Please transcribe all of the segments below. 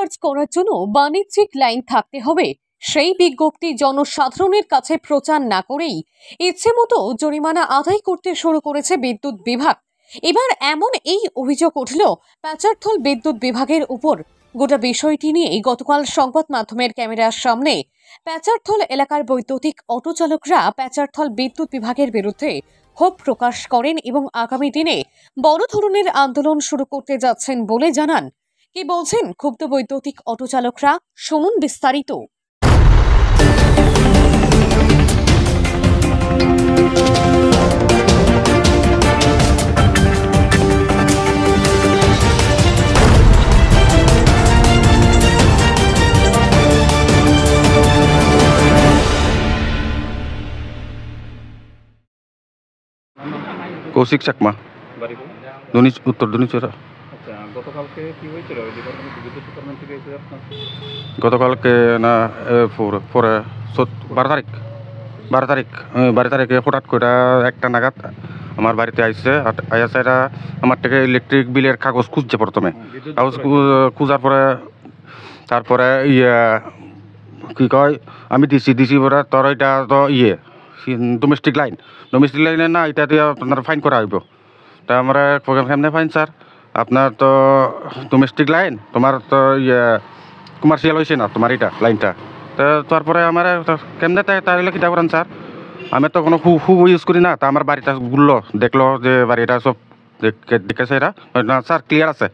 Recharge করার জন্য বাণিজ্যিক লাইন থাকতে হবে, সেই বিজ্ঞপ্তি জনসাধারণের কাছে প্রচার না করেই ইচ্ছে মতো জরিমানা আদায় করতে শুরু করেছে বিদ্যুৎ বিভাগ। এবার এমন এই অভিযোগ উঠল প্যাচারথল বিদ্যুৎ বিভাগের উপর। গোটা বিষয়টি নিয়ে গতকাল সংবাদ মাধ্যমের ক্যামেরার সামনে প্যাচারথল এলাকার বৈদ্যুতিক অটো চালকরা প্যাচারথল বিদ্যুৎ বিভাগের বিরুদ্ধে ক্ষোভ প্রকাশ করেন এবং আগামী দিনে বড় ধরনের আন্দোলন শুরু করতে যাচ্ছেন বলে জানান। কি বলছেন ক্ষুব্ধ বৈদ্যুতিক অটো চালকরা, শুনুন বিস্তারিত। কৌশিক চাকমা, উত্তর ধুনিচরা। গতকালকে না পরে 12 তারিখে হঠাৎ করে একটা নাগাদ আমার বাড়িতে আইসে এরা আমার থেকে ইলেকট্রিক বিলের কাগজ খুঁজছে। প্রথমে কাগজ খুঁজার পরে তারপরে কি কয় আমি দিছি পরে তোর এটা তো ডোমেস্টিক লাইনে না, এটা দিয়ে আপনার ফাইন করা হইব। তা আমরা কেমনে ফাইন স্যার, আপনার তো ডোমেস্টিক লাইন, তোমার তো কমার্শিয়াল হয়েছে না তোমার এটা লাইনটা। তো তারপরে আমার কেমনে তাহলে কিটা করেন স্যার, আমি তো কোনো খুব ইউজ করি না। তা আমার বাড়িটা ঘুরলো, দেখলো যে বাড়িটা সব দেখেছে এরা, না স্যার ক্লিয়ার আছে,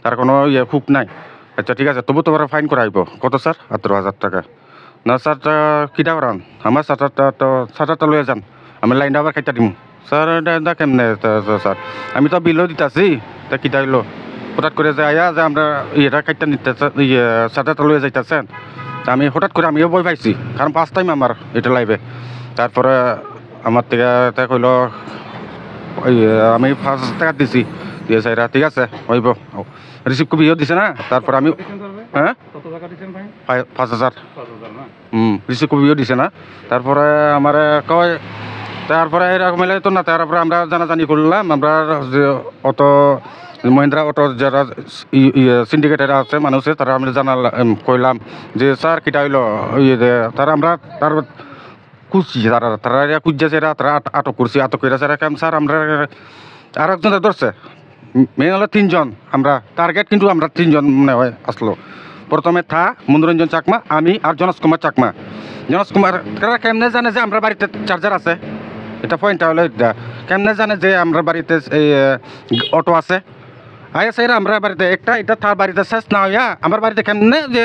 তার কোনো হুক নাই। আচ্ছা ঠিক আছে, তবু তোমার ফাইন করা হইব। কত স্যার? 18,000 টাকা। না স্যার কিটা করান, আমার সাঁতারটা লয়ে যান, আমি লাইনটা আবার খাইটা দিম। স্যার এটা কেমনে স্যার, আমি তো বিলও দিতেছি, তা কিটা হইলো হঠাৎ করে যে যে আমরা এটা খাইটা নিতে সাঁতারটা লয়ে যাইতেছেন। তা আমি হঠাৎ করে আমিও ভয় পাইছি, কারণ ফার্স্ট টাইম আমার এটা লাইভে। তারপরে আমার থেকে কইল আমি 5,000 টাকা দিছি, দিয়ে স্যার ঠিক আছে হইব, রিসিভ কপিও দিছে না। তারপরে আমি হ্যাঁ 5,000 রিসিভ কপিও দিছে না। তারপরে আমার কয়, তারপরে এরকম এলে তো না, তারপরে আমরা জানাজানি করলাম। আমরা যে অটো মহিন্দ্রা অটো যারা সিন্ডিকেটের আছে মানুষের, তারা আমরা কইলাম যে স্যার কিটা হইলো তারা আমরা তার খুঁজছি, তারা খুঁজছে, তারা আটক করছি, আটক করে স্যার আমরা আর একজন ধরছে। মেন হলো 3 জন আমরা টার্গেট, কিন্তু আমরা 3 জন মনে হয় আসলো। প্রথমে মনোরঞ্জন চাকমা, আমি আর জনস কুমার। তারা কেমনে জানে যে আমরা বাড়িতে চার্জার আছে? এটা পয়েন্টটা হলো এটা, কেমনে জানে যে আমরা বাড়িতে এই অটো আছে? আয়া স্যার আমরা বাড়িতে একটা, এটা তার বাড়িতে শেষ না হইয়া আমার বাড়িতে কেমনে যে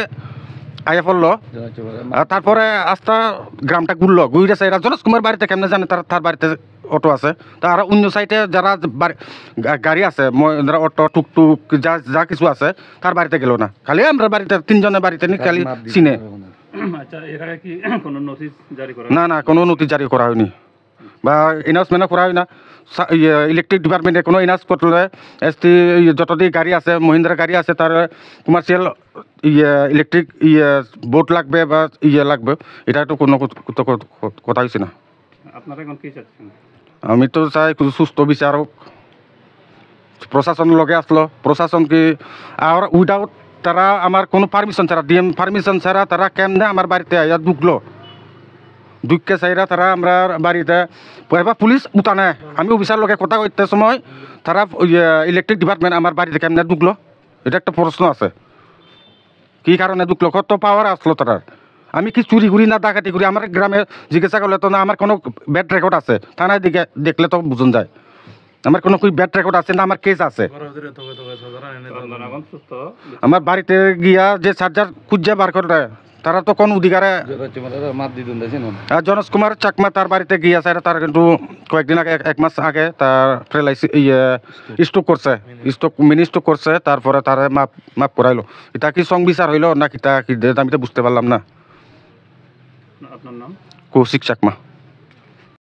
আয়া পড়লো। তারপরে আস্তা গ্রামটা ঘুরে স্যার জনস কুমার বাড়িতে কেমনে জানে তার বাড়িতে অটো আছে? তার অন্য সাইডে যারা গাড়ি আছে, অটো টুকটুক যা কিছু আছে, তার বাড়িতে গেল না, খালি আমরা বাড়িতে 3 জনের বাড়িতে নি খালি চিনে। না কোনো নোটিশ জারি করা হয়নি বা এনাউন্সমেন্টও করা হয় না। ইলেকট্রিক ডিপার্টমেন্টে কোনো এনাউন্স করলে এসটি যতদিন গাড়ি আছে, মহিন্দ্রা গাড়ি আছে, তার কমার্শিয়াল ইলেকট্রিক বোর্ড লাগবে বা লাগবে, এটা তো কোনো কথা হয়েছে না। আমি তো চাই সুস্থ বিচারক, প্রশাসন লগে আসলো, প্রশাসন কি আর উইদাউট তারা আমার কোনো পারমিশন ছাড়া, ডিএম পারমিশন ছাড়া তারা কেমনে আমার বাড়িতে ঢুকলো? ঢুককে চাইরা তারা আমরা বাড়িতে এবার পুলিশ উঠানে, আমি অফিসার লোকে কথা কইতে সময় তারা ইলেকট্রিক ডিপার্টমেন্ট আমার বাড়িতে কেমনে ঢুকলো? এটা একটা প্রশ্ন আছে, কি কারণে ঢুকলো, কত পাওয়ার আসলো তারা? আমি কি চুরি করি না ডাকাতি করি? আমার গ্রামে জিজ্ঞাসা করলে তো না আমার কোনো ব্যাড রেকর্ড আছে, থানায় দিকে দেখলে তো বুঝুন যায় আমার কোনো ব্যাড রেকর্ড আছে না, আমার কেস আছে। আমার বাড়িতে গিয়া যে চার্জার খুঁজে বার করে তারা তো কোন অধিকারে জনস কুমার চাকমা তার বাড়িতে গিয়েছে, তার কিন্তু কয়েকদিন আগে 1 মাস আগে তার স্ট্রোক করছে, মিনি স্ট্রোক করছে। তারপরে তার মাপ করাইলো। এটা কি সংবিচার হইলো না কিটা কি আমি তো বুঝতে পারলাম না। কৌশিক চাকমা।